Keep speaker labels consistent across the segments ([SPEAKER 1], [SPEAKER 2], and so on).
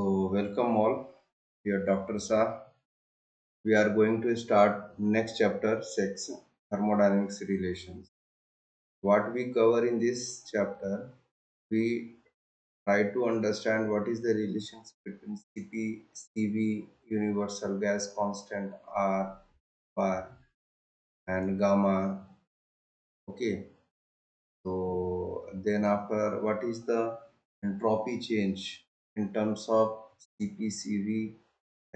[SPEAKER 1] So, welcome all, dear Dr. Shah. We are going to start next chapter 6, thermodynamics relations. What we cover in this chapter, we try to understand what is the relations between Cp, Cv, universal gas constant R, bar, and gamma. Okay, so then after, what is the entropy change in terms of Cp, Cv,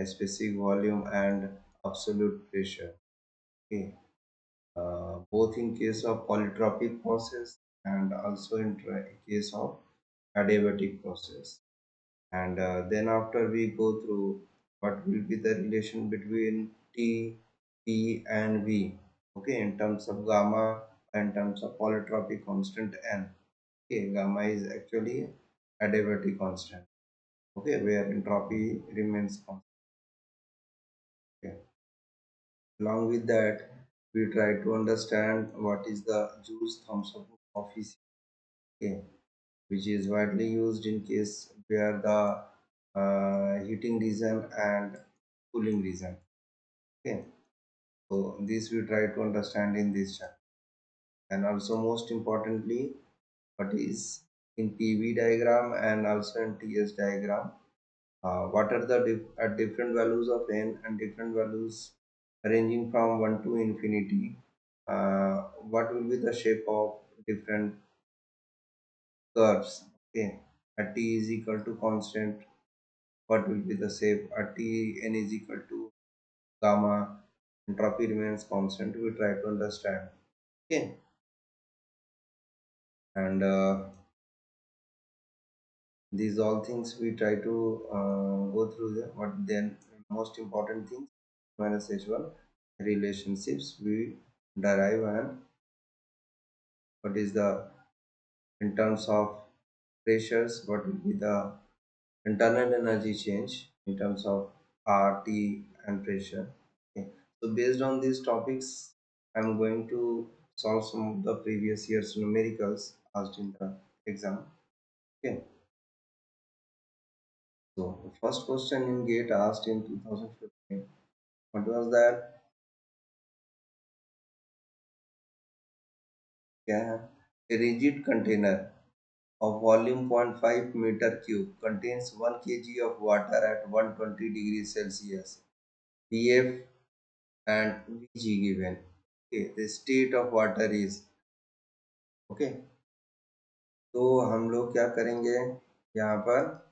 [SPEAKER 1] specific volume and absolute pressure. Okay, both in case of polytropic process and also in case of adiabatic process. And then after we go through what will be the relation between T, P and V. Okay, in terms of gamma, in terms of polytropic constant N. Okay, gamma is actually adiabatic constant. Okay, where entropy remains constant. Okay. Along with that, we try to understand what is the Joule-Thomson coefficient, okay, which is widely used in case where the heating region and cooling region. Okay, so this we try to understand in this chapter, and also most importantly, what is in PV diagram and also in TS diagram. What are the at different values of n and different values ranging from 1 to infinity, what will be the shape of different curves. Okay, at t is equal to constant, what will be the shape at t n is equal to gamma, entropy remains constant, we try to understand. Okay, and these all things we try to go through the what then most important things minus h1 relationships we derive, and what is the in terms of pressures, what will be the internal energy change in terms of RT and pressure. Okay, so based on these topics I'm going to solve some of the previous year's numericals asked in the exam. Okay, so the first question in GATE asked in 2015, what was that? Yeah, a rigid container of volume 0.5 meter cube contains 1 kg of water at 120 degrees Celsius. Pf and Vg given. Okay, the state of water is. Okay, तो हम लोग क्या करेंगे यहाँ पर,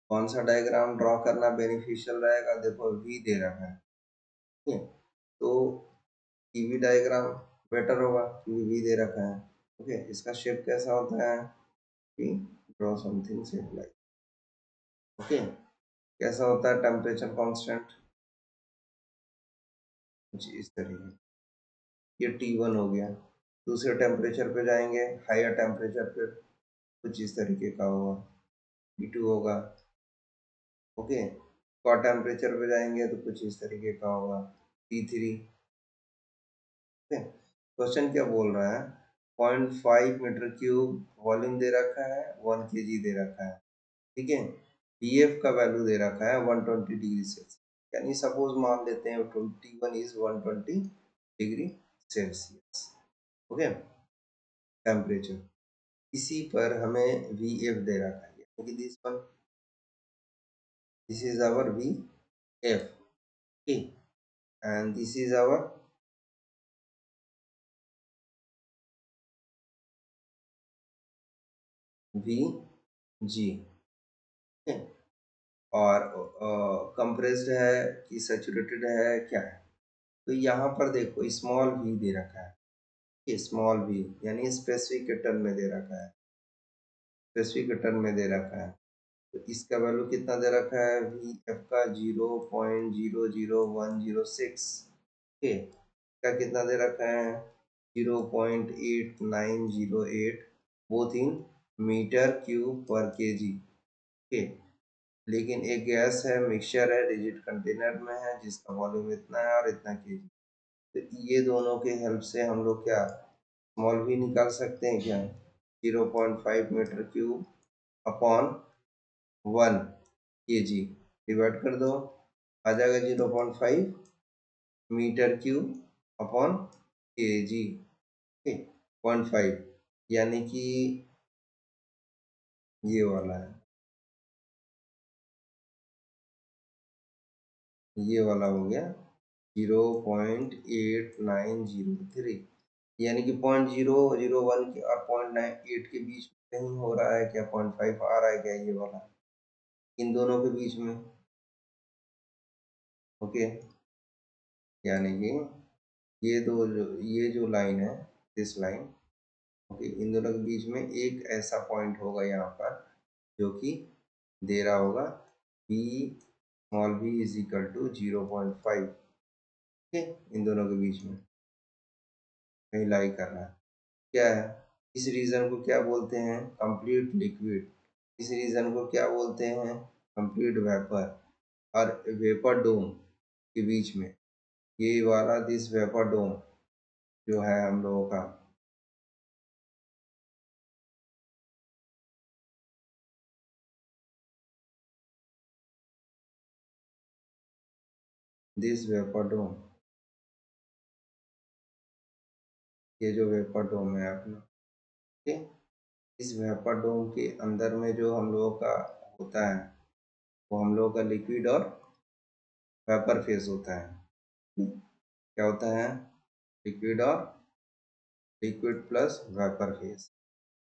[SPEAKER 1] कौन सा diagram draw करना बेनिफिशियल रहेगा? देखो V दे रखा है, ठीक है, तो PV डायग्राम बेटर होगा क्योंकि V दे रखा है। ओके, इसका शेप कैसा होता है कि draw something shape like. Okay, कैसा होता है टेम्परेचर कांस्टेंट, कुछ इस तरीके, ये T1 हो गया। दूसरे टेम्परेचर पे जाएंगे, हायर टेम्परेचर पे कुछ इस तरीके का होगा, T2 होगा। ओके, और टेम्परेचर पे जाएंगे तो कुछ इस तरीके का होगा, T3। ओके, क्वेश्चन क्या बोल रहा है? 0.5 मीटर क्यूब वॉल्यूम दे रखा है, 1 kg दे रखा है, ठीक है। Pf का वैल्यू दे रखा है 120 डिग्री सेल्सियस, यानी सपोज मान लेते हैं 21 is 120 degree Celsius. Okay, temperature इसी पर हमें Vf दे रखा है, यानी कि this is our Vf, okay, and this is our Vg, okay, और कंप्रेस्ड है कि सैचुरेटेड है क्या है? तो यहाँ पर देखो स्मॉल v दे रखा है, स्मॉल v यानी स्पेसिफिक टर्म में दे रखा है, स्पेसिफिक टर्म में दे रखा है। तो इसका वैल्यू कितना दे रखा है? Vf का 0.00106, ओके, का कितना दे रखा है? 0.8908, बोथ इन मीटर क्यूब पर केजी। ओके, लेकिन एक गैस है, मिक्सचर है, रिजिड कंटेनर में है, जिसका वॉल्यूम इतना है और इतना केजी। तो ये दोनों के हेल्प से हम लोग क्या स्मॉल भी निकाल सकते हैं क्या? 0.5 metre cube upon 1 kg, divide कर दो, आ जाएगा 0.5 मीटर क्यूब अपॉन kg, 0.5, यानी कि ये वाला है, ये वाला हो गया 0.8903, यानी कि 0.001 के और 0.98 के बीच में कहीं हो रहा है क्या, 0.5 आ रहा है क्या, ये वाला इन दोनों के बीच में। ओके, यानी कि ये जो लाइन है, दिस लाइन, ओके, इन दोनों के बीच में एक ऐसा पॉइंट होगा यहाँ पर जो कि दे रहा होगा b small b is equal to 0.5, okay, इन दोनों के बीच में कहीं लाई कर रहा है। क्या है, इस रीजन को क्या बोलते हैं, कंप्लीट लिक्विड, इस रीजन को क्या बोलते हैं, कंप्लीट वेपर, और वेपर डोम के बीच में ये वाला दिस वेपर डोम जो है हम लोगों का, दिस वेपर डोम, ये जो वेपर डोम है अपना, ओके, इस वेपर डोम के अंदर में जो हम लोगों का होता है वो हम लोगों का लिक्विड और वेपर फेज होता है। क्या होता है, लिक्विड और लिक्विड प्लस वेपर फेज,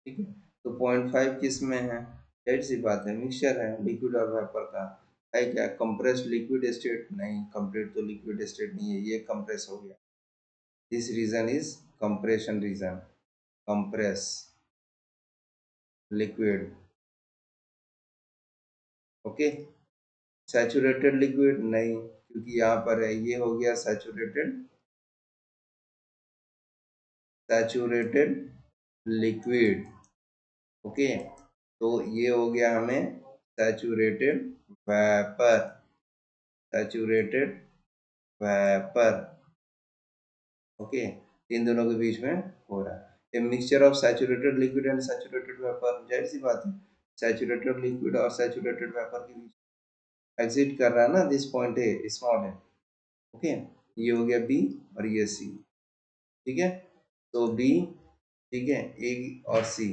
[SPEAKER 1] ठीक है। तो 0.5 किस में है, जाहिर सी बात है मिक्सचर है लिक्विड और वेपर का, है क्या, कंप्रेस्ड लिक्विड स्टेट, नहीं कंप्लीट तो लिक्विड स्टेट नहीं है, ये कंप्रेस हो गया, this region is compression region, compress liquid, okay. Saturated liquid नहीं, क्योंकि यहाँ पर है, ये हो गया सैचुरेटेड, सैचुरेटेड लिक्विड, ओके, तो ये हो गया हमें saturated vapour, saturated vapour, okay, इन दोनों के बीच में हो रहा है, a mixture of saturated liquid and saturated vapour, जाहिर सी बात है सैचुरेटेड लिक्विड और सैचुरेटेड वेपर के बीच एग्जिट कर रहा है ना, दिस पॉइंट है स्मॉल है, ओके, ये हो गया बी और ये सी, ठीक है। तो बी, ठीक है, ए और सी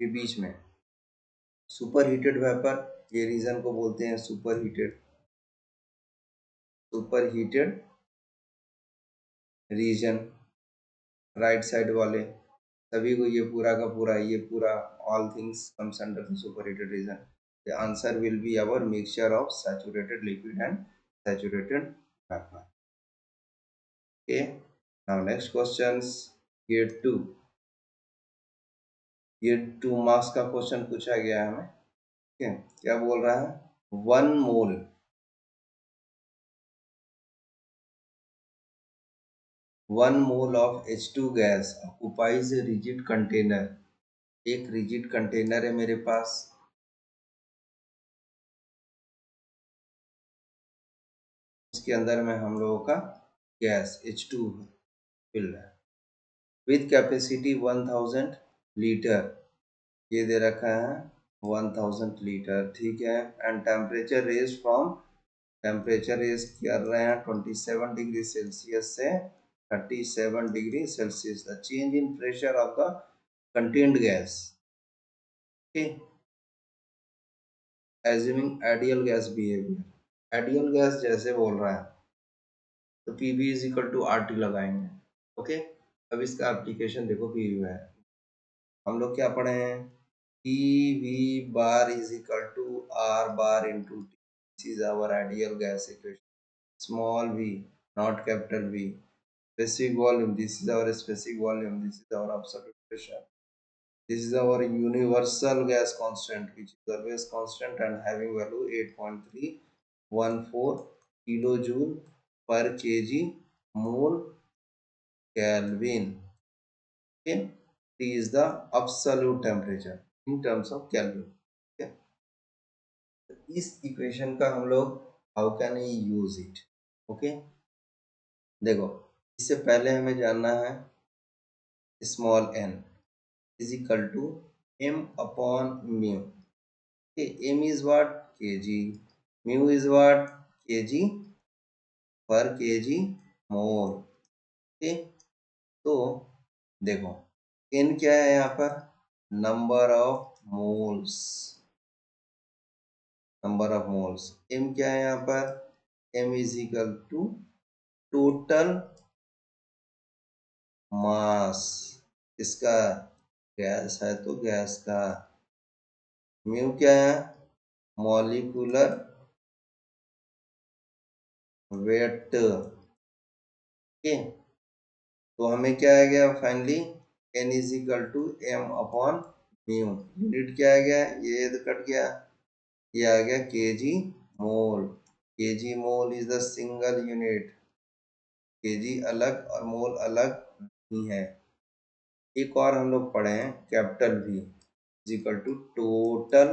[SPEAKER 1] के बीच में सुपर हीटेड वेपर, ये रीजन को बोलते हैं super heated, super heated region, right side वाले सभी को, ये पूरा का पूरा, ये पूरा all things comes under the super heated region, the answer will be our mixture of saturated liquid and saturated vapour, okay. Now next questions, ये 2, ये 2 मार्क्स का क्वेश्चन पूछा गया है हमें, ठीक है। क्या बोल रहा है, 1 mole, 1 mole of H2 gas occupies a rigid container, एक रिजिड कंटेनर है मेरे पास, उसके अंदर में हम लोगों का गैस H2 फिल है विथ कैपेसिटी 1000 लीटर, ये दे रखा है 1000 लीटर, ठीक है, and temperature raise from, temperature raise कर रहे हैं 27 डिग्री सेल्सियस से 37 degree Celsius, the change in pressure of the contained gas, ठीक, assuming ideal gas behaviour, ideal gas जैसे बोल रहा है तो PV is equal to R T लगाएंगे, ओके। अब इसका एप्लीकेशन देखो पीवी में है, हम लोग क्या पढ़े हैं, P V bar is equal to R bar into T, this is our ideal gas equation, small v not capital V, specific volume, this is our specific volume, this is our absolute pressure, this is our universal gas constant which is always constant and having value 8.314 kilojoule per kg mole Kelvin, okay, T is the absolute temperature in terms of Kelvin, okay. इस equation का हम लोग how can we use it, okay, देखो इससे पहले हमें जानना है small n is equal to m upon mu. Okay, m is what? Kg. Mu is what? Kg per kg mole. Okay, तो देखो n क्या है यहाँ पर? Number of moles. Number of moles. m क्या है यहाँ पर? m is equal to total mass. इसका गैस है तो गैस का. म्यू क्या है? Molecular weight. ओके, तो हमें क्या आ गया finally? n is equal to m upon mu. Unit क्या आ गया? ये तो कट गया, ये आ गया kg mole. kg mole is the single unit. kg अलग और मोल अलग नहीं है. एक और हम लोग पढ़े हैं, capital V is equal to total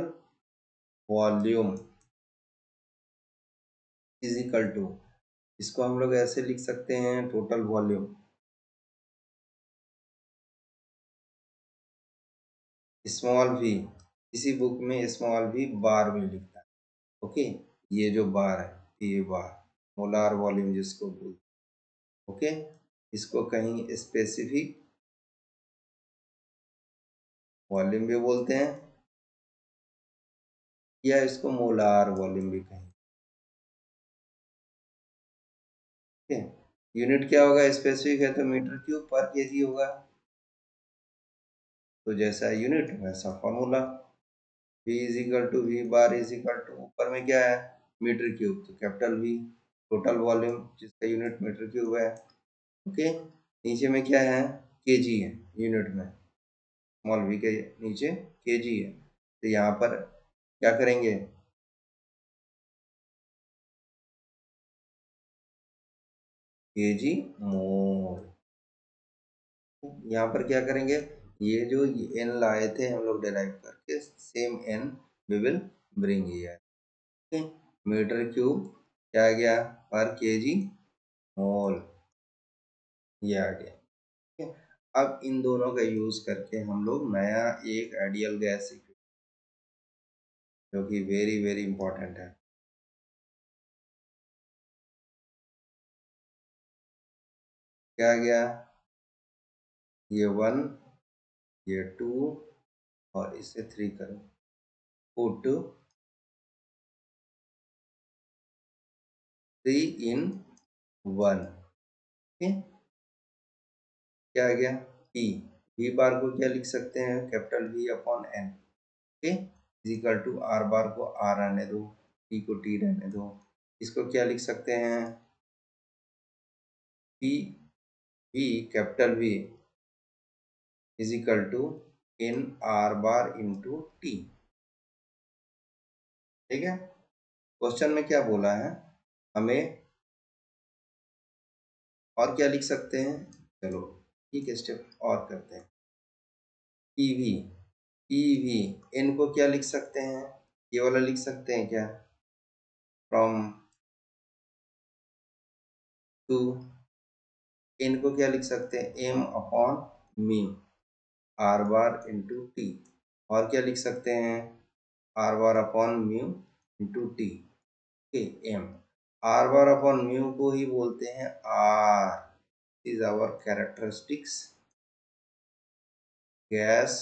[SPEAKER 1] volume is equal to. इसको हम लोग ऐसे लिख सकते हैं, टोटल वॉल्यूम. स्मॉल v, इसी बुक में स्मॉल v बार में लिखता है. ओके, ये जो बार है ये बार मोलार वॉल्यूम जिसको बोलते हैं. ओके, इसको कहीं स्पेसिफिक वॉल्यूम भी बोलते हैं या इसको मोलार वॉल्यूम भी कहें. ओके, यूनिट क्या होगा? स्पेसिफिक है तो मीटर क्यूब पर केजी होगा. तो जैसा यूनिट वैसा formula. v is equal to V bar is equal to, ऊपर में क्या है? मीटर क्यूब, तो कैपिटल V टोटल वॉल्यूम जिसका यूनिट मीटर क्यूब है. ओके, नीचे में क्या है? केजी है यूनिट में. स्मॉल v के नीचे केजी है, तो यहाँ पर क्या करेंगे? केजी मोल. यहाँ पर क्या करेंगे? ये जो n लाए थे हम लोग डिराइव करके, same n we will bring here. Okay, metre cube क्या आ गया? पर केजी मोल, ये आ गया. ठीक है, अब इन दोनों का यूज करके हम लोग नया एक आइडियल गैस जो कि वेरी वेरी इंपॉर्टेंट है. क्या आ गया? ये 1, ये 2 और इसे 3 करो. Put 3 in 1. ओके, क्या आ गया? P. V बार को क्या लिख सकते हैं? Capital V upon N. Okay, is equal to R bar को R रहने दो, T को T रहने दो. इसको क्या लिख सकते हैं? P V capital V is equal to n R bar into T. ठीक है, क्वेश्चन में क्या बोला है हमें, और क्या लिख सकते हैं? चलो ठीक है, स्टेप और करते हैं. पीवी, पीवी, एन को क्या लिख सकते हैं? ये वाला लिख सकते हैं क्या? From to. एन को क्या लिख सकते हैं? M upon mu R bar into T. और क्या लिख सकते हैं? R bar upon mu into T. M. R bar upon mu को ही बोलते हैं R is our characteristics gas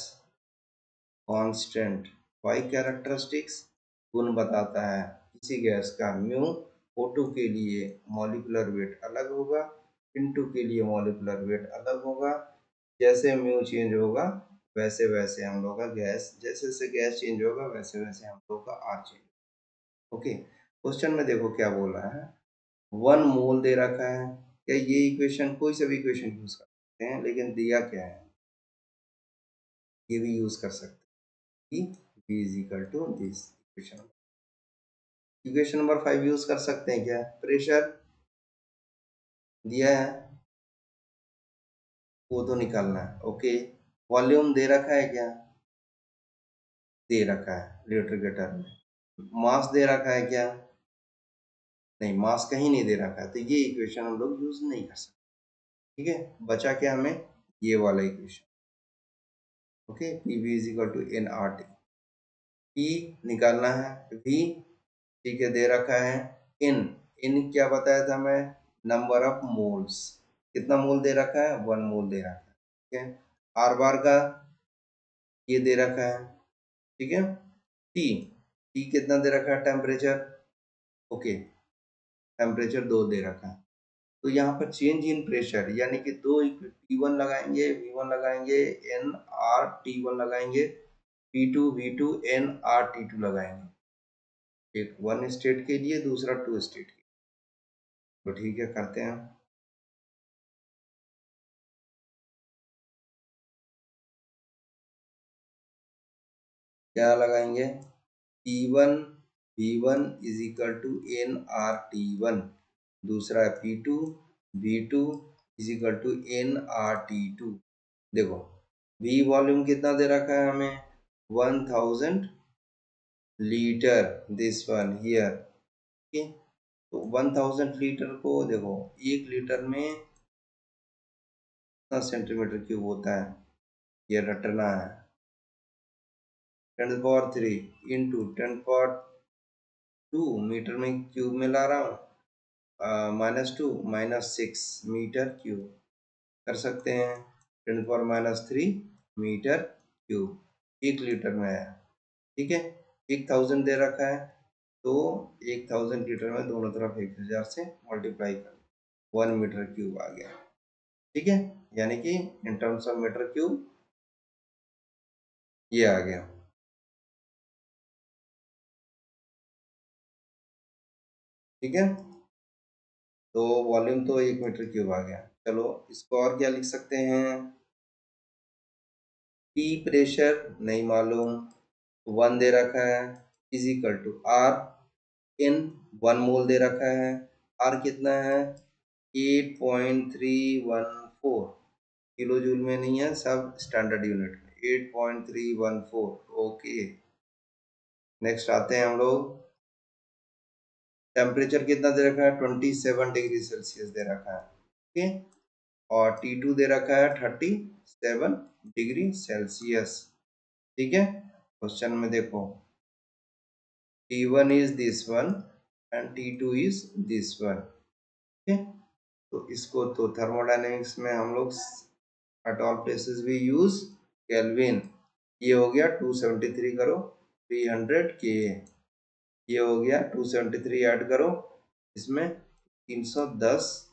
[SPEAKER 1] constant. Why characteristics गुण बताता है किसी गैस का. म्यू O2 के लिए मॉलिक्यूलर वेट अलग होगा, N2 के लिए मॉलिक्यूलर वेट अलग होगा. जैसे म्यू चेंज होगा वैसे वैसे हम लोग का गैस, जैसे जैसे गैस चेंज होगा वैसे वैसे हम लोग का आर चेंज. ओके, क्वेश्चन में देखो क्या बोल रहा है. 1 मोल दे रखा है. क्या ये इक्वेशन, कोई सा भी इक्वेशन यूज कर सकते हैं, लेकिन दिया क्या है ये भी यूज कर सकते हैं कि V is equal to this equation. Equation number 5 use कर सकते हैं क्या? प्रेशर दिया है वो तो निकालना है. ओके, वॉल्यूम दे रखा है क्या? दे रखा है लीटर के टर्म में. मास दे रखा है क्या? नहीं, मास कहीं नहीं दे रखा है, तो ये इक्वेशन हम लोग यूज नहीं कर सकते. ठीक है, बचा क्या हमें? ये वाला equation. Okay, P V is equal to N R T. P निकालना है, वी ठीक है दे रखा है, इन इन क्या बताया था मैं, नंबर ऑफ मोल्स, कितना मोल दे रखा है, 1 मोल दे रखा है, ठीक है। आर बार का ये दे रखा है, ठीक है। टी टी कितना दे रखा है, टेम्परेचर, ओके, टेम्परेचर 2 दे रखा है। तो यहाँ पर चेंज इन प्रेशर यानी कि दो T1 लगाएंगे, V1 लगाएंगे, एन आर T1 लगाएंगे, P2 V2 N R T2 लगाएंगे, एक 1 स्टेट के लिए, दूसरा 2 स्टेट के। तो ठीक है करते हैं, क्या लगाएंगे, P1 V1 is equal to N R T1, दूसरा P2 V2 is equal to N R T2। देखो V वॉल्यूम कितना दे रखा है हमें, 1000 litre, this one here, okay. तो 1000 लीटर को देखो, 1 लीटर में कितना सेंटीमीटर क्यूब होता है, ये रटना है, 10 पावर 3 इंटू 10 पावर 2 मीटर में क्यूब में ला रहा हूँ, -2 -6 मीटर क्यूब कर सकते हैं, 10 पावर -3 मीटर क्यूब 1 लीटर में है, ठीक है। 1000 दे रखा है, तो 1000 लीटर में दोनों तरफ 1000 से मल्टीप्लाई कर, 1 मीटर क्यूब आ गया, ठीक है। यानी कि in terms of metre cube ये आ गया, ठीक है। तो वॉल्यूम तो 1 मीटर क्यूब आ गया। चलो इसको और क्या लिख सकते हैं, पी प्रेशर नहीं मालूम, 1 दे रखा है, is equal to R in 1 mole दे रखा है, आर कितना है 8.314, किलो जूल में नहीं है, सब स्टैंडर्ड यूनिट में, 8.314, ओके। नेक्स्ट आते हैं हम लोग, टेम्परेचर कितना दे रखा है, 27 डिग्री सेल्सियस दे रखा है, ओके। और T2 दे रखा है 37 डिग्री सेल्सियस, ठीक है। क्वेश्चन में देखो T1 is this one and T2 is this one, ठीक है। तो इसको तो थर्मोडायनेमिक्स में हम लोग एट ऑल प्लेसेस भी यूज केल्विन, ये हो गया 273 करो 300 K, ये हो गया 273 ऐड करो इसमें 310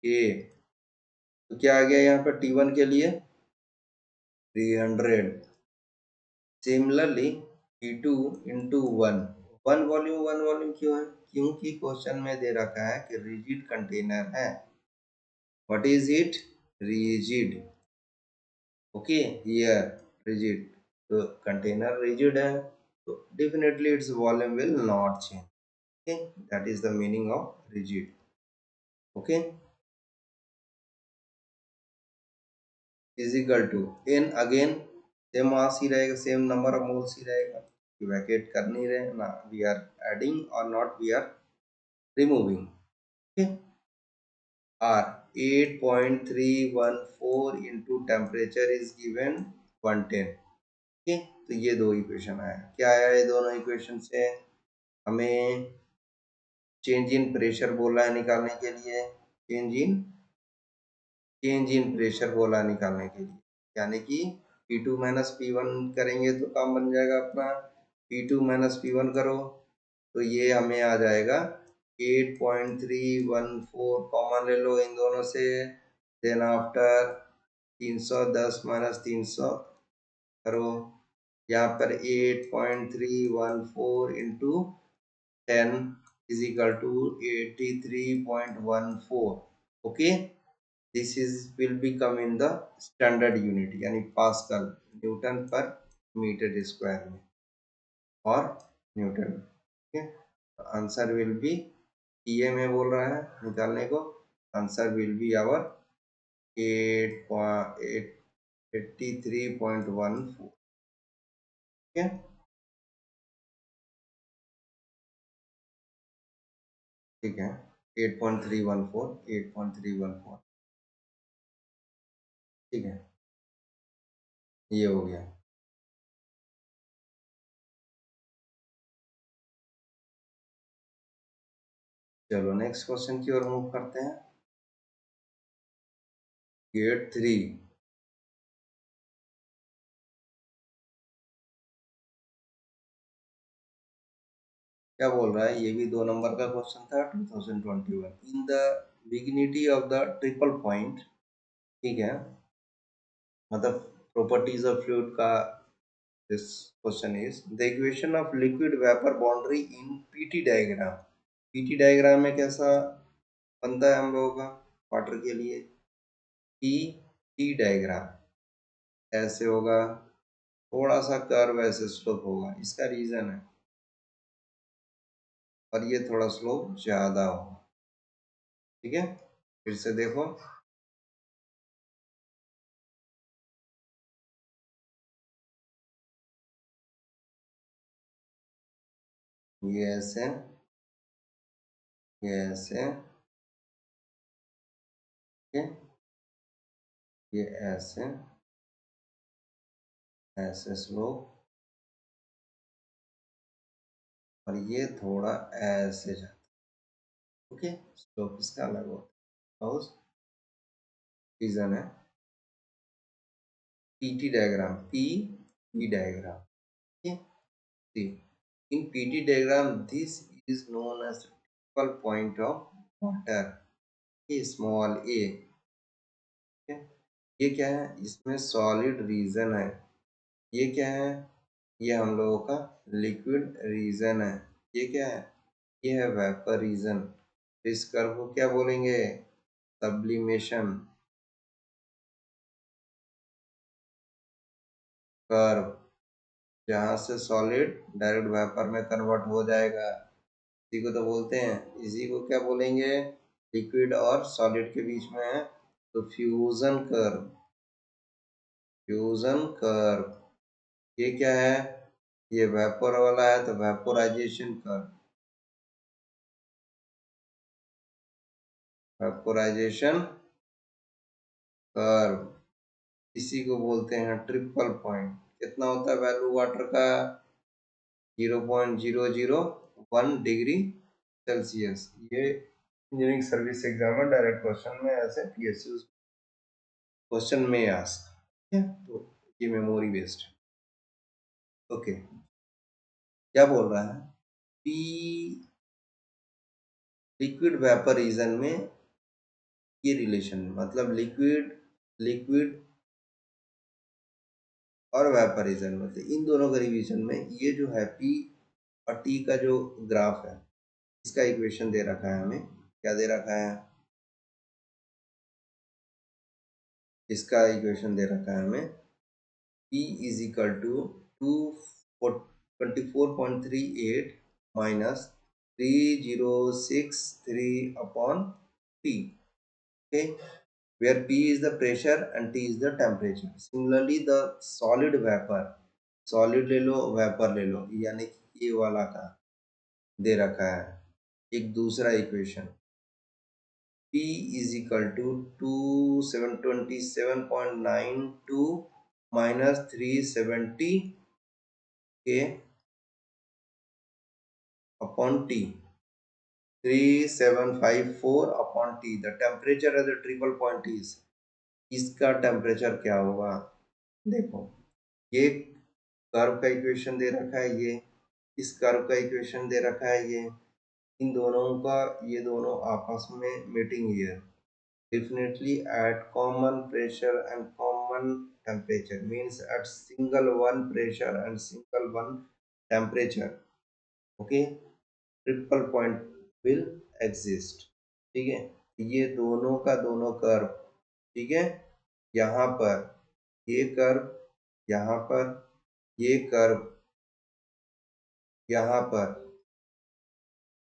[SPEAKER 1] K, तो क्या आ गया यहाँ पर T1 के लिए 300। सिमिलरली T2 इंटू 1, 1 वॉल्यूम क्यों है, क्योंकि क्वेश्चन में दे रखा है कि रिजिड कंटेनर है, what is it, rigid, okay, here rigid, तो कंटेनर रिजिड है, तो definitely it's volume will not change, okay, that is the meaning of rigid, okay. Is equal to N, again same mass ही रहेगा, same number of moles ही रहेगा, vacate कर नहीं रहे ना, वी आर एडिंग और not we are removing, okay. R 8.314 into temperature is given 110, okay. तो ये दो इक्वेशन आया, क्या आया ये दोनों इक्वेशन से, हमें चेंज इन प्रेशर बोला है निकालने के लिए, चेंज इन प्रेशर बोला निकालने के लिए, यानी कि P2 माइनस P1 करेंगे तो काम बन जाएगा अपना, P2 माइनस P1 करो तो ये हमें आ जाएगा 8.314, कॉमन ले लो इन दोनों से, देन आफ्टर 310 माइनस 300 करो, यहाँ पर 8.314 into 10 is equal to 83.14, okay. This is will be come in the standard unit यानी pascal, newton per metre square में, और न्यूटन, ठीक है। आंसर विल बी, पीए में बोल रहा है निकालने को, आंसर विल बी आवर 83.14, ठीक है। ठीक है, 8.314, 8.314, ठीक है, ये हो गया। चलो नेक्स्ट क्वेश्चन की ओर मूव करते हैं। गेट 3। क्या बोल रहा है, ये भी 2 नंबर का क्वेश्चन था 2021। In the vicinity of the triple point, ठीक है, मतलब प्रॉपर्टीज ऑफ फ्लूइड का this question is the equation of liquid vapour boundary in PT diagram. PT diagram में कैसा बनता है हम लोगों का वाटर के लिए? पी टी डायग्राम ऐसे होगा, थोड़ा सा कर्व ऐसे स्लोप होगा, इसका रीजन है, और ये थोड़ा स्लोप ज्यादा होगा। ठीक है, फिर से देखो, ये ऐसे, ये ऐसे, ठीक है, ये ऐसे, ऐसे स्लोप, और ये थोड़ा ऐसे जाता है। ओके, स्लोप इसका अलग होता है, रीजन है PT diagram, P T diagram. See, in PT diagram, this is known as focal point of water, a small a। ठीक है? ये क्या है, इसमें सॉलिड रीजन है। ये क्या है, ये हम लोगों का लिक्विड रीजन है। ये क्या है, ये है वेपर रीजन। इस कर्व को क्या बोलेंगे? सब्लिमेशन कर्व, जहाँ से सॉलिड डायरेक्ट वेपर में कन्वर्ट हो जाएगा, इसी को तो बोलते हैं। इसी को क्या बोलेंगे, लिक्विड और सॉलिड के बीच में है तो फ्यूजन कर्व। फ्यूजन कर्व ये क्या है, ये वेपर वाला है तो वेपोराइजेशन कर्व। वेपोराइजेशन कर्व, इसी को बोलते हैं ट्रिपल पॉइंट। कितना होता है वैल्यू वाटर का? 0.001 डिग्री सेल्सियस। ये इंजीनियरिंग सर्विस एग्जाम में डायरेक्ट क्वेश्चन में ऐसे पीएसयू क्वेश्चन में आस्क, ठीक है, तो ये मेमोरी बेस्ड है। ओके, क्या बोल रहा है, पी लिक्विड वेपर रीजन में ये रिलेशन, मतलब लिक्विड लिक्विड और वेपर रीजन में, तो इन दोनों के रिलेशन में ये जो है पी और टी का जो ग्राफ है, इसका इक्वेशन दे रखा है हमें। क्या दे रखा है, इसका इक्वेशन दे रखा है हमें, P is equal to 24.38 minus 3063 upon T। Okay, where P is the pressure and T is the temperature. Similarly, the solid vapor, solid ले लो वेपर ले लो, यानी कि ये वाला का दे रखा है एक दूसरा equation, P is equal to 2727.92 minus 370 K upon T, 3754 upon T। The temperature at the triple point is, इसका टेम्परेचर क्या होगा? देखो, ये कर्व का इक्वेशन दे रखा है, ये इस कर्व का इक्वेशन दे रखा है, ये इन दोनों का, ये दोनों आपस में meeting here definitely at common pressure and common temperature, means at single one pressure and single one temperature, okay, triple point will exist. ठीक है, ये दोनों का दोनों कर्व, ठीक है, यहाँ पर ये कर्व, यहाँ पर ये कर्व, यहाँ पर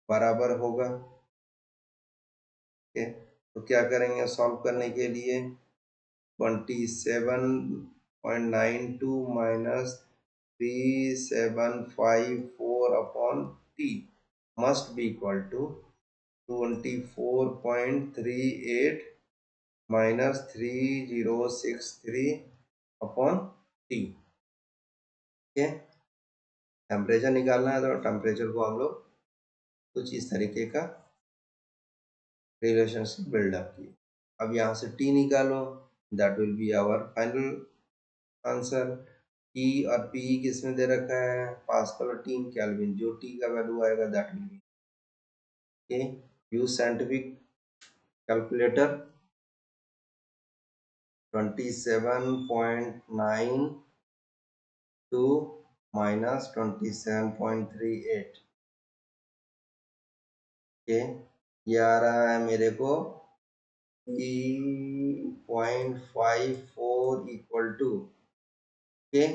[SPEAKER 1] बराबर होगा। ठीक है, तो क्या करेंगे सॉल्व करने के लिए, 27.92 minus 3754 upon T must be equal to 24.38 minus 3063 upon T. ठीक है, टेम्परेचर निकालना है तो टेम्परेचर को हम लोग कुछ इस तरीके का रिलेशनशिप बिल्डअप की। अब यहाँ से टी निकालो, that will be our final answer. T और पी किसमें दे रखा है, पास्कल और टी केल्विन। जो टी का वैल्यू आएगा that will be okay. Use scientific calculator. 27.9 to minus 27.38 okay. ये आ रहा है मेरे को 3.54 इक्वल टू ओके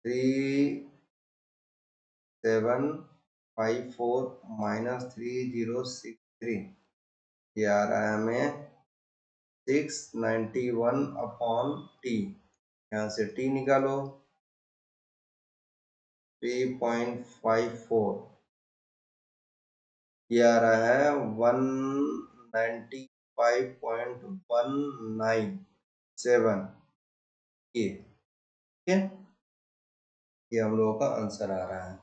[SPEAKER 1] 3754 माइनस 3063। ये आ रहा है हमें 691 अपॉन टी। यहाँ से टी निकालो 3.54। ये आ रहा है 195.197 ये ठीक है। ये हम लोगों का आंसर आ रहा है।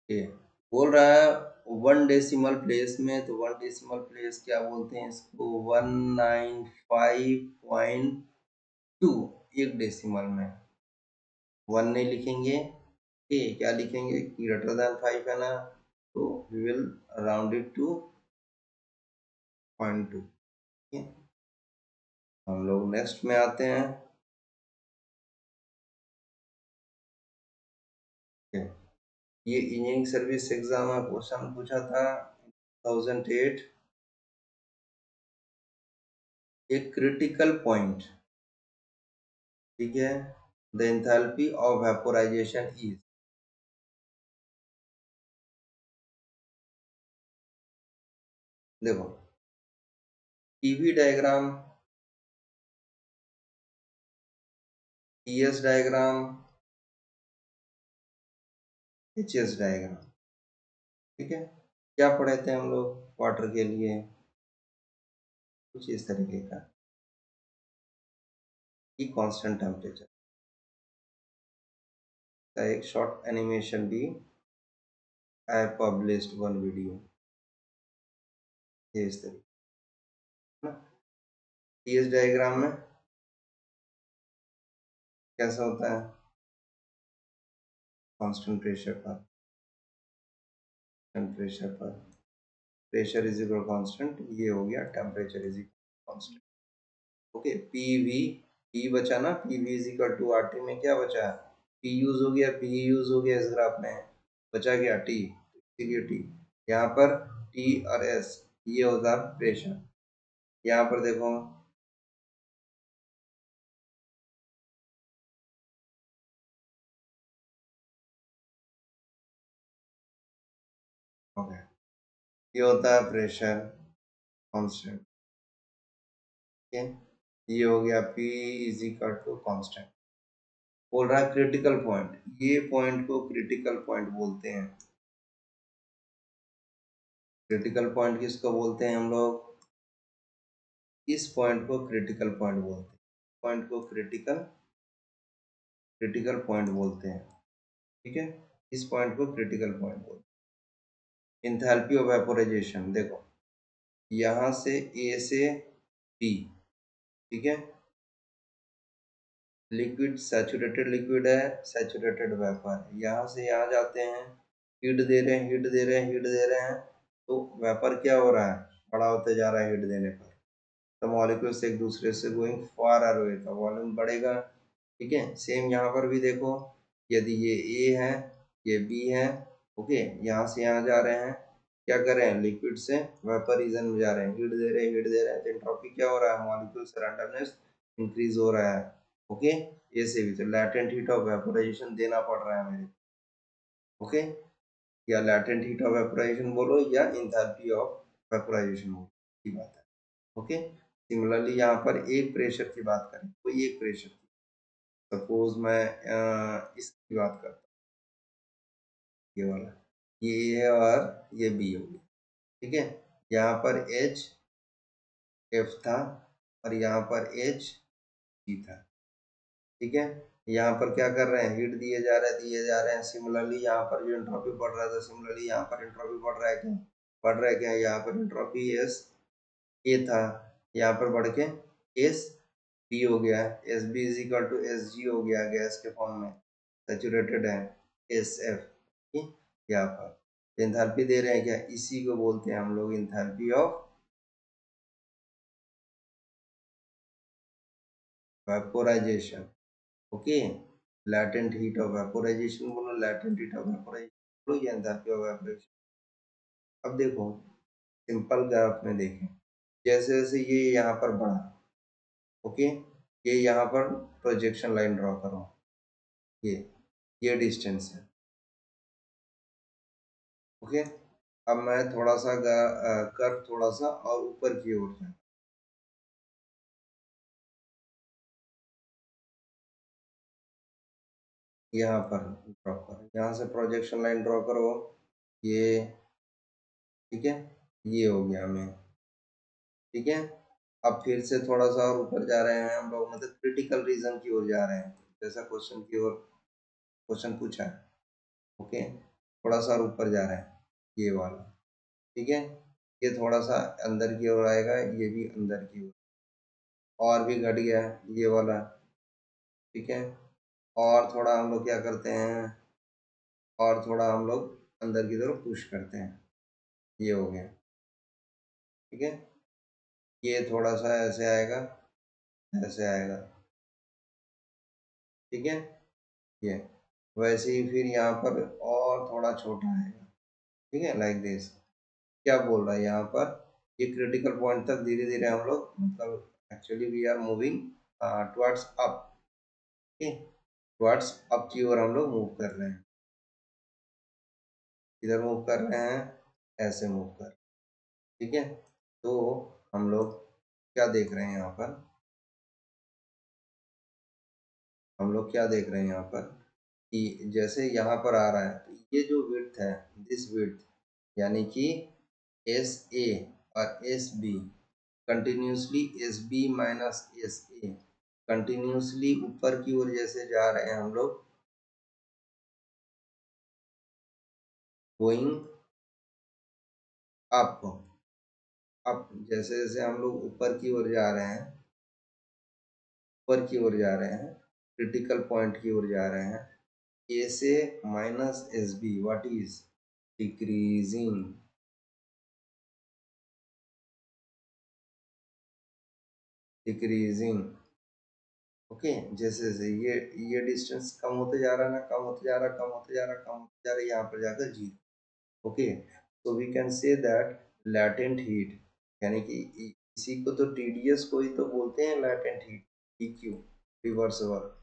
[SPEAKER 1] ये बोल रहा है 1 डेसिमल प्लेस में, तो 1 डेसिमल प्लेस क्या बोलते हैं इसको, 195.2। 1 डेसिमल में 1 नहीं लिखेंगे, क्या लिखेंगे, ग्रेटर देन 5 है ना, तो we will round it to 0.2। हम लोग नेक्स्ट में आते हैं। ये इंजीनियरिंग सर्विस एग्जाम में क्वेश्चन पूछा था 2008। एक क्रिटिकल पॉइंट, ठीक है, the enthalpy of vaporisation is. देखो PV diagram, TS diagram, HS diagram, ठीक है। क्या पढ़े थे हम लोग वाटर के लिए, कुछ इस तरीके का कि कांस्टेंट टेम्परेचर का एक शॉर्ट एनिमेशन भी आई पब्लिश्ड वन वीडियो, ये इस तरीके। टीएस डायग्राम में कैसा होता है, कांस्टेंट प्रेशर पर, टेम्परेचर पर, प्रेशर इज इक्वल कांस्टेंट, ये हो गया temperature is equal constant. Okay PV, P बचा ना, PV is equal to RT में क्या बचा, पी यूज हो गया, पी यूज हो गया इस ग्राफ में, बचा गया टी, इसीलिए टी। यहाँ पर टी और एस ये होता है प्रेशर। यहाँ पर देखो ओके, ये होता है प्रेशर कांस्टेंट, ठीक है। ये हो गया P is equal to constant. बोल रहा है क्रिटिकल पॉइंट, ये पॉइंट को क्रिटिकल पॉइंट बोलते हैं। क्रिटिकल पॉइंट किसको बोलते हैं हम लोग, इस पॉइंट को क्रिटिकल पॉइंट बोलते हैं, पॉइंट को क्रिटिकल क्रिटिकल पॉइंट बोलते हैं, ठीक है। इस पॉइंट को क्रिटिकल पॉइंट बोलते हैं। एंथैल्पी ऑफ वेपोराइजेशन देखो, यहाँ से ए से बी, ठीक है, लिक्विड सैचुरेटेड लिक्विड है, सैचुरेटेड वेपर, यहाँ से यहाँ जाते हैं, हीट दे रहे हैं, हीट दे रहे हैं, हीट दे रहे हैं, तो वेपर क्या हो रहा है, बड़ा होते जा रहा है हीट देने पर, तो मॉलिक्यूल्स एक दूसरे से गोइंग फार अवे, का वॉल्यूम बढ़ेगा, ठीक है। सेम यहाँ पर भी देखो, यदि ये ए है, ये बी है, ओके, यहाँ से यहाँ जा रहे हैं, क्या कर रहे हैं, लिक्विड से वेपर रीजन में जा रहे हैं, हीट दे रहे हैं, हीट दे रहे हैं, तो एंट्रोपी क्या हो रहा है, मॉलिक्यूल्स रैंडमनेस इंक्रीज हो रहा है, ओके। ये से भी तो लैटेंट हीट ऑफ वेपोराइजेशन देना पड़ रहा है मेरे, ओके, या लैटेंट हीट ऑफ वेपोराइजेशन बोलो या एंथैल्पी ऑफ वेपोराइजेशन बोलो, की बात है, ओके। सिमिलरली यहाँ पर एक प्रेशर की बात करें, कोई एक प्रेशर की, सपोज मैं इसकी बात करता हूँ, ये वाला, ये है और ये बी हो गया, ठीक है। यहाँ पर एच एफ था और यहाँ पर एच जी था। ठीक है, यहाँ पर क्या कर रहे हैं, हीट दिए जा रहे हैं सिमिलरली यहाँ पर जो एंट्रोपी बढ़ रहा था, सिमिलरली यहाँ पर एंट्रोपी बढ़ रहा है क्या, बढ़ रहा है क्या, यहाँ पर एंट्रोपी एस ए था, यहाँ पर बढ़ के एस बी हो गया, S B is equal to S G हो गया गैस के फॉर्म में, सेचुरेटेड है एस एफ यहाँ पर एंथैल्पी दे रहे हैं क्या, इसी को बोलते हैं हम लोग enthalpy of vaporisation. Okay, latent heat of vaporization बोलो, latent heat of vaporization बोलो, या एंथैल्पी ऑफ वेपोराइजेशन। अब देखो सिंपल ग्राफ में देखें, जैसे जैसे ये यहाँ पर बढ़ा, ओके, ये यहाँ पर प्रोजेक्शन लाइन ड्रॉ करो, ये डिस्टेंस है, ओके। अब मैं थोड़ा सा कर थोड़ा सा और ऊपर की ओर जाए, यहाँ पर ड्रॉ करो, यहाँ से प्रोजेक्शन लाइन ड्रॉ करो, ये ठीक है, ये हो गया हमें, ठीक है। अब फिर से थोड़ा सा और ऊपर जा रहे हैं हम लोग, मतलब क्रिटिकल रीजन की ओर जा रहे हैं, जैसा क्वेश्चन की ओर क्वेश्चन पूछा है, ओके, थोड़ा सा और ऊपर जा रहे हैं, ये वाला, ठीक है, ये थोड़ा सा अंदर की ओर आएगा, ये भी अंदर की ओर, और भी घट गया है ये वाला, ठीक है, और थोड़ा हम लोग क्या करते हैं, और थोड़ा हम लोग अंदर की तरफ पुश करते हैं, ये हो गया, ठीक है, ये थोड़ा सा ऐसे आएगा, ऐसे आएगा, ठीक है, ये वैसे ही फिर यहाँ पर और थोड़ा छोटा आएगा, ठीक है, लाइक दिस। क्या बोल रहा है यहाँ पर, ये क्रिटिकल पॉइंट तक धीरे धीरे हम लोग, मतलब actually we are moving towards up, ठीक, टुवर्ड्स अप की ओर हम लोग मूव कर रहे हैं, इधर मूव कर रहे हैं, ऐसे मूव कर, ठीक है। तो हम लोग क्या देख रहे हैं यहाँ पर, हम लोग क्या देख रहे हैं यहाँ पर कि जैसे यहाँ पर आ रहा है, तो ये जो विड्थ है, दिस विड्थ, यानी कि एस ए और S B continuously, S B minus S A continuously ऊपर की ओर जैसे जा रहे हैं हम लोग, गोइंग अप, अप जैसे जैसे हम लोग ऊपर की ओर जा रहे हैं, ऊपर की ओर जा रहे हैं, क्रिटिकल पॉइंट की ओर जा रहे हैं, ए से minus S be what is decreasing, decreasing, okay, जैसे जैसे ये डिस्टेंस कम होते जा रहा है ना, कम होते जा रहा, कम होते जा रहा, कम होते जा रहा, यहाँ पर जाकर zero, okay. So we can say that latent heat, यानी कि इसी को तो टीडीएस को ही तो बोलते हैं latent heat, d Q reversible,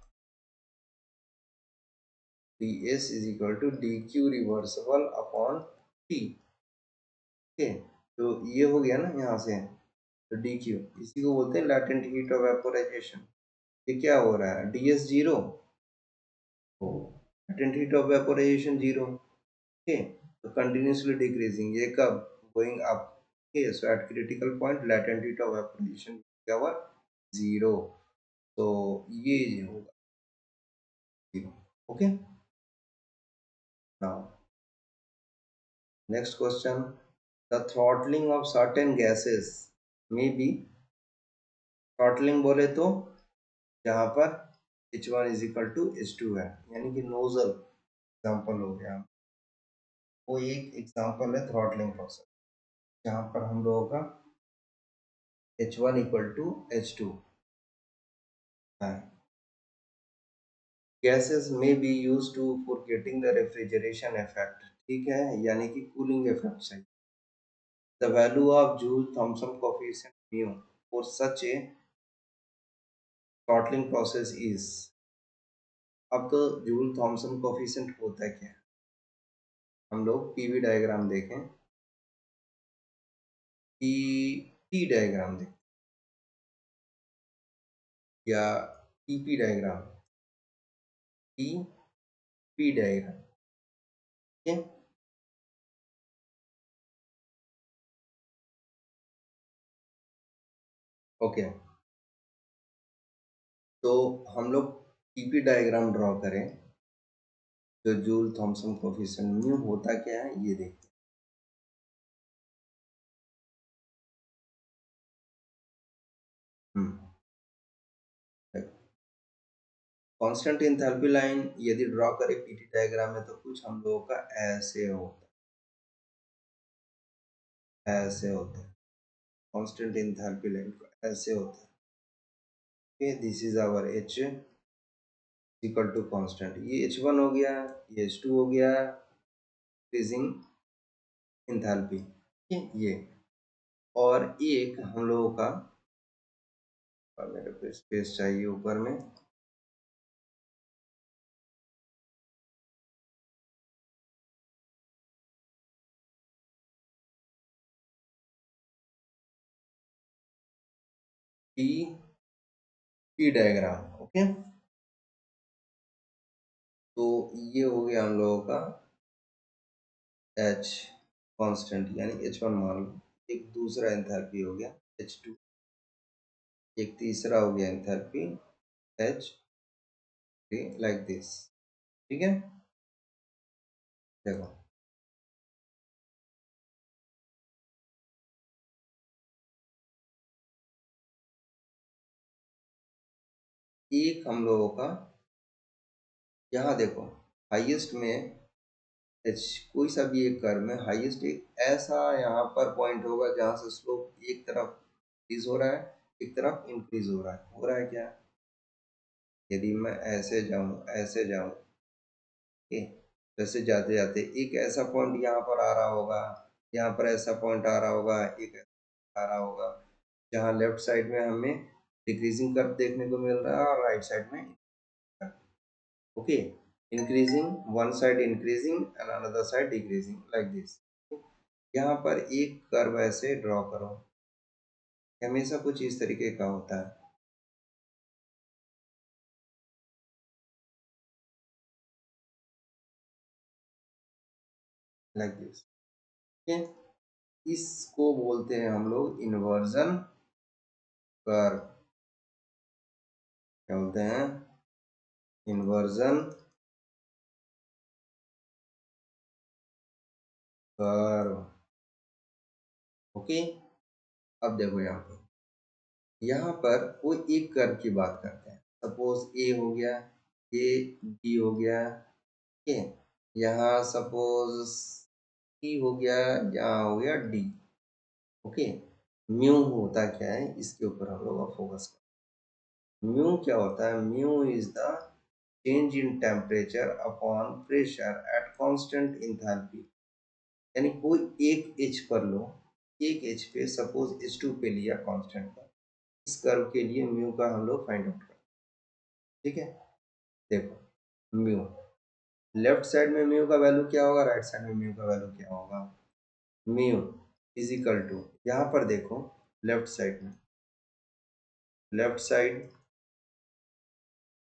[SPEAKER 1] ds is equal to dq reversible upon t, okay. तो ये हो गया ना यहाँ से, तो dq इसी को बोलते हैं लैटेंट हीट ऑफ वेपोराइजेशन। ये क्या हो रहा है, ds जीरो, तो latent heat of vaporization zero, okay, so continuously decreasing, ये कब, going up, okay, so at critical point latent heat of vaporization क्या हुआ, zero, तो ये होगा zero, okay। now next question, the throttling of certain gases may be, throttling बोले तो जहाँ पर H1 is equal to H2 है, यानी कि नोजल एग्जाम्पल हो गया, वो एक एग्जाम्पल है थ्रॉटलिंग प्रोसेस, जहाँ पर हम लोगों का H1 equal to H2 है। Gases may be used to for getting the refrigeration effect, ठीक है, यानी कि कूलिंग इफेक्ट चाहिए। The value of Joule Thomson coefficient mu for such a throttling process is, अब तो जूल थॉमसन कोफिशिएंट होता है क्या, हम लोग पीवी डायग्राम देखें, टी टी डायग्राम देखें या TP diagram, T P diagram, ठीक है, ओके। तो हम लोग टीपी डायग्राम ड्रॉ करें। जो जूल थॉमसन कोफिशिएंट म्यू होता क्या है ये देखते हैं। कांस्टेंट एंथैल्पी लाइन यदि ड्रॉ करें पीटी डायग्राम में तो कुछ हम लोगों का ऐसे होता है। कांस्टेंट एंथैल्पी लाइन का ऐसे होता है। Okay, this is our H equal to constant. ये H1 हो गया, ये H2 हो गया, इंक्रीजिंग एंथैल्पी। ये और एक हम लोगों का, और मेरे को स्पेस चाहिए ऊपर में, टी पी डायग्राम। ओके, तो ये हो गया हम लोगों का एच कांस्टेंट यानी H1 मान लो। एक दूसरा एंथैल्पी हो गया H2, एक तीसरा हो गया एंथैल्पी H3, लाइक दिस। ठीक है, देखो एक हम लोगों का यहाँ देखो हाईएस्ट में एच, कोई सा भी एक कर्व में हाईएस्ट एक ऐसा यहाँ पर पॉइंट होगा जहाँ से स्लोप एक तरफ इंक्रीज हो रहा है, एक तरफ इंक्रीज हो रहा है क्या? यदि मैं ऐसे जाऊं, वैसे जाते जाते एक ऐसा पॉइंट यहाँ पर आ रहा होगा, यहाँ पर ऐसा पॉइंट आ रहा होगा, एक ऐसा आ रहा होगा, जहाँ लेफ्ट साइड में हमें डिक्रीजिंग कर्व देखने को मिल रहा है और राइट साइड में okay increasing, one side increasing and another side decreasing, like this. यहाँ पर एक कर्व ऐसे ड्रॉ करो, हमेशा कुछ इस तरीके का होता है, लाइक दिस। ठीक है, इसको बोलते हैं हम लोग इन्वर्जन कर्व। क्या बोलते हैं? Inversion curve. ओके, अब देखो यहाँ पर कोई एक कर्व की बात करते हैं। सपोज ए हो गया, ए बी हो गया, ठीक है, यहाँ सपोज सी हो गया, यहाँ हो गया डी। ओके, म्यू होता क्या है इसके ऊपर हम लोग फोकस करें। म्यू क्या होता है? Mu is the change in temperature upon pressure at constant enthalpy. यानी कोई एक एच पर लो, एक एच पे सपोज H2 पे लिया कांस्टेंट पर, इस कर्व के लिए म्यू का हम लोग फाइंड आउट करें। ठीक है, देखो म्यू लेफ्ट साइड में म्यू का वैल्यू क्या होगा, राइट साइड में म्यू का वैल्यू क्या होगा? म्यू इज इक्वल टू, यहाँ पर देखो लेफ्ट साइड में, लेफ्ट साइड,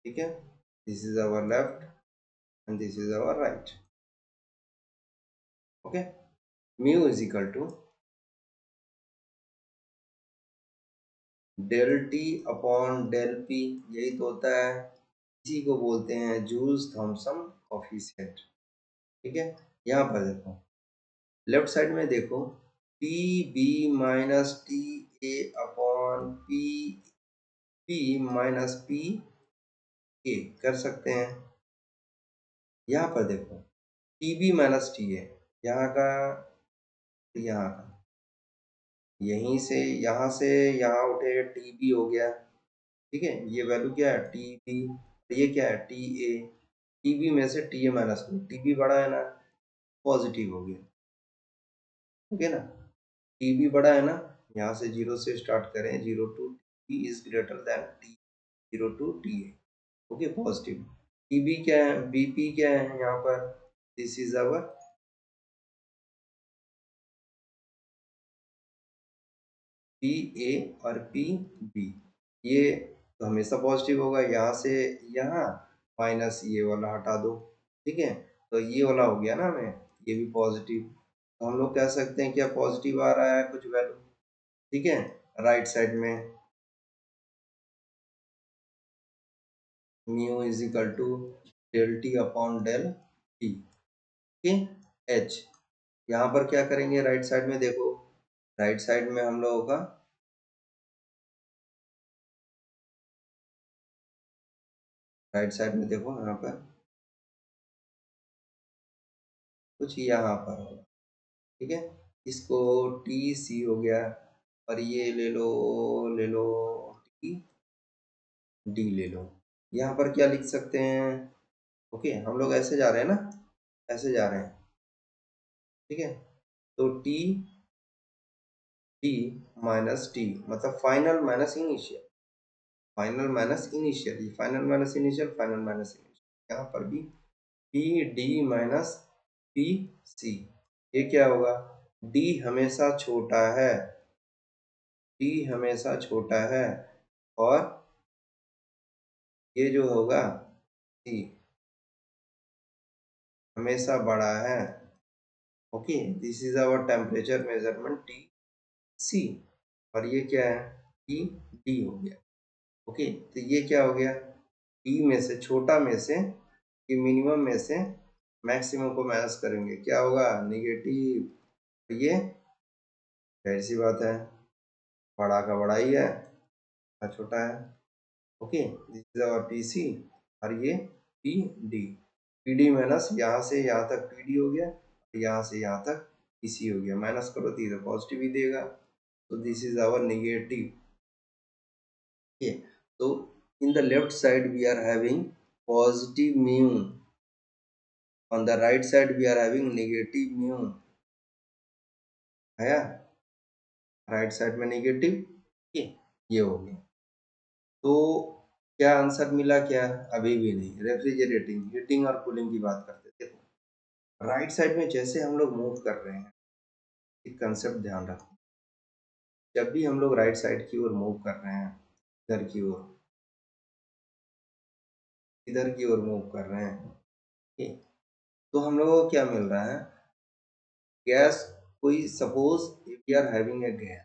[SPEAKER 1] ठीक है, this is our left and this is our right. Okay, mu is equal to del T upon del P, यही तो होता है, इसी को बोलते हैं जूल्स थॉमसन कोफिशिएंट। ठीक है, यहाँ पर देखो लेफ्ट साइड में देखो T B minus T A upon P P minus P A कर सकते हैं। यहाँ पर देखो T B minus T A, यहाँ का यहाँ का, यहीं से यहाँ उठे टी बी हो गया। ठीक है, ये वैल्यू क्या है टी बी, ये क्या है टी ए, टी बी में से T A minus T, T B बड़ा है ना, पॉजिटिव हो गया। ठीक है ना, टी बी बड़ा है ना, यहाँ से जीरो से स्टार्ट करें, zero to T is greater than T, zero to T A, okay positive. T B क्या है, बी पी क्या है यहाँ पर, this is our P A और पी बी, ये तो हमेशा पॉजिटिव होगा। यहाँ से यहाँ माइनस ये वाला हटा दो, ठीक है, तो ये वाला हो गया ना हमें, ये भी पॉजिटिव, तो हम लोग कह सकते हैं क्या पॉजिटिव आ रहा है कुछ वैल्यू। ठीक है, राइट साइड में mu is equal to del T upon del T. Okay, H यहाँ पर क्या करेंगे, राइट साइड में देखो, राइट साइड में हम लोगों का राइट साइड में देखो यहाँ पर कुछ यहाँ पर होगा, ठीक है। इसको टी सी हो गया, और ये ले लो टी डी ले लो। यहाँ पर क्या लिख सकते हैं, ओके हम लोग ऐसे जा रहे हैं ना, ऐसे जा रहे हैं, ठीक है। तो टी टी माइनस टी मतलब final minus initial, final minus initial, ये final minus initial, final minus initial. यहाँ पर भी P D minus P C, ये क्या होगा, डी हमेशा छोटा है, डी हमेशा छोटा है, और ये जो होगा सी हमेशा बड़ा है। Okay, this is our temperature measurement T C, और ये क्या है, टी डी हो गया। ओके, तो ये क्या हो गया, टी में से, छोटा में से, ये मिनिमम में से मैक्सिमम को माइनस करेंगे, क्या होगा, निगेटिव। ये जाहिर सी बात है, बड़ा का बड़ा ही है, छोटा छोटा है। Okay, this is our P C, और ये P D, P D minus यहाँ से यहाँ तक पी डी हो गया, यहाँ से यहाँ तक पी सी हो गया, माइनस करो तो इधर पॉजिटिव ही देगा, तो this is our negative. Okay, so in the left side we are having positive mu, on the right side we are having negative mu, है, राइट साइड में नेगेटिव, ये हो गया। तो क्या आंसर मिला, क्या, अभी भी नहीं। रेफ्रिजरेटिंग, हीटिंग और कूलिंग की बात करते थे, राइट साइड में जैसे हम लोग मूव कर रहे हैं, एक कंसेप्ट ध्यान रखो, जब भी हम लोग राइट साइड की ओर मूव कर रहे हैं, इधर की ओर, इधर की ओर मूव कर रहे हैं, ठीक, तो हम लोगों को क्या मिल रहा है, गैस, कोई suppose we are having a gas,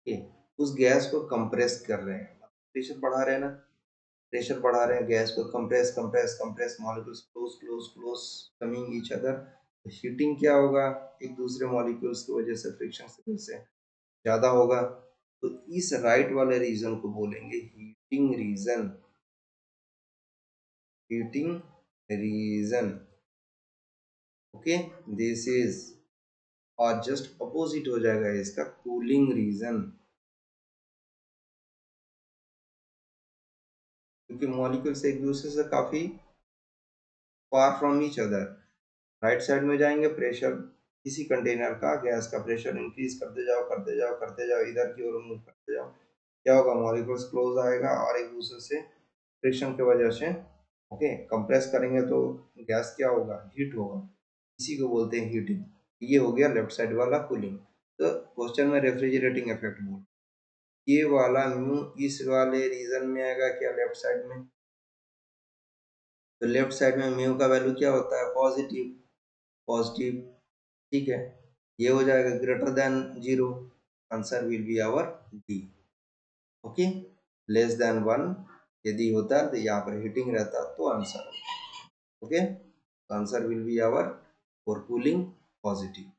[SPEAKER 1] ठीक, उस गैस को कंप्रेस कर रहे हैं, प्रेशर बढ़ा रहे हैं ना, प्रेशर बढ़ा रहे हैं, गैस को compress compress compress, molecules close close close coming each other, heating क्या होगा, एक दूसरे मॉलिक्यूल्स की वजह से, फ्रिक्शन की वजह से ज्यादा होगा, तो इस राइट वाले रीजन को बोलेंगे heating region, heating region. Okay, this is, और जस्ट अपोजिट हो जाएगा इसका कूलिंग रीजन, क्योंकि मॉलिक्यूल्स एक दूसरे से काफी far from each other, right side में जाएंगे, प्रेशर किसी कंटेनर का, गैस का प्रेशर इंक्रीज करते जाओ करते जाओ करते जाओ, इधर की ओर मूव करते जाओ, क्या होगा, मॉलिक्यूल्स क्लोज आएगा, और एक दूसरे से फ्रिक्शन की वजह से, ओके, कंप्रेस करेंगे तो गैस क्या होगा, हीट होगा, इसी को बोलते हैं हीटिंग। ये हो गया लेफ्ट साइड वाला कूलिंग। तो क्वेश्चन में रेफ्रिजरेटिंग इफेक्ट बोल, ये वाला म्यू इस वाले रीजन में आएगा क्या, लेफ्ट साइड में, तो लेफ्ट साइड में म्यू का वैल्यू क्या होता है, पॉजिटिव, पॉजिटिव, ठीक है, ये हो जाएगा greater than zero, answer will be our D. Okay, less than one यदि होता तो यहाँ पर हीटिंग रहता तो answer, okay, answer will be our for cooling positive.